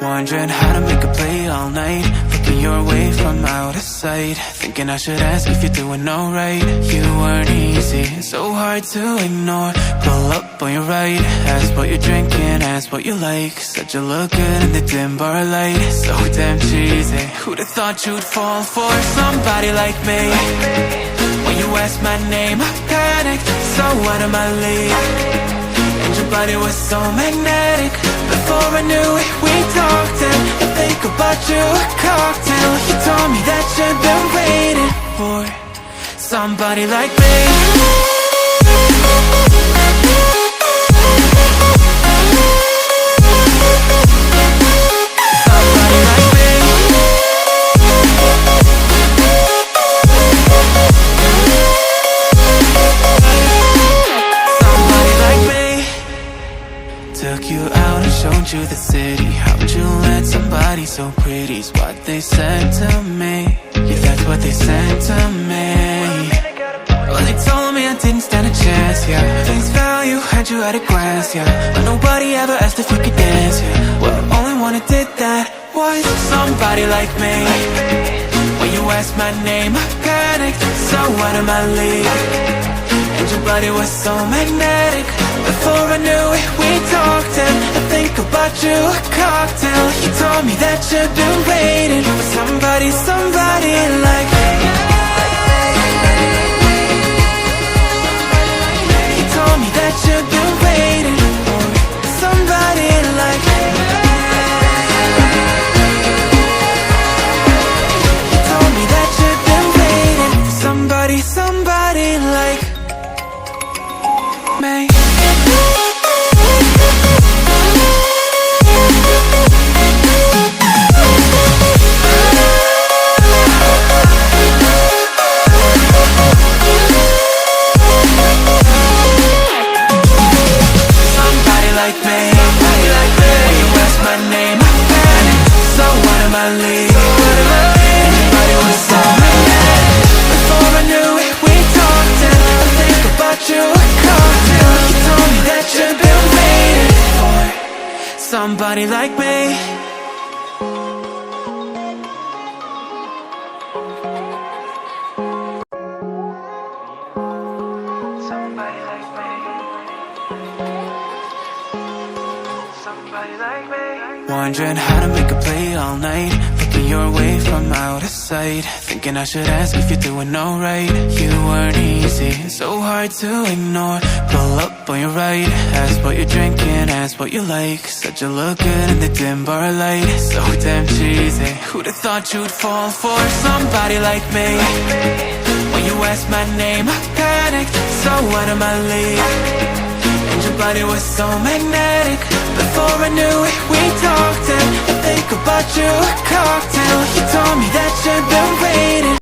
Wondering how to make a play all night, looking your way from out of sight, thinking I should ask if you're doing alright. You weren't easy, so hard to ignore. Pull up on your right, ask what you're drinking, ask what you like. Said you look good in the dim bar light, so damn cheesy. Who'd have thought you'd fall for somebody like me? When you asked my name, I panicked, so out of my league. And your body was so magnetic. Before I knew it, we talked, and I think about you a cocktail. You told me that you've been waiting for somebody like me. Took you out and showed you the city. How'd you let somebody so pretty's what they said to me? Yeah, that's what they said to me. Well, they told me I didn't stand a chance, yeah. Face value, had you at a glance, yeah. But nobody ever asked if you could dance, yeah. Well, the only one who did that was somebody like me. When you asked my name, I panicked, so out of my league. And your body was so magnetic. Before I knew it, we talked, and I think about you a cocktail. You told me that you've been waiting for somebody, somebody like me. You told me that you've been waiting for somebody like me. You told me that you've been waiting for somebody, somebody like me. Somebody like me. Somebody like me. Somebody like me. Wondering how to make a play all night, looking your way from out of sight, thinking I should ask if you're doing alright. You weren't easy, so hard to ignore. Pull up on your right, ask what you're drinking, ask what you like. Said you look good in the dim bar light, so damn cheesy. Who'd have thought you'd fall for somebody like me? When you asked my name, I panicked, so out of my league. And your body was so magnetic. Before I knew it, we talked, and I think about you a cocktail. You told me that you've been waiting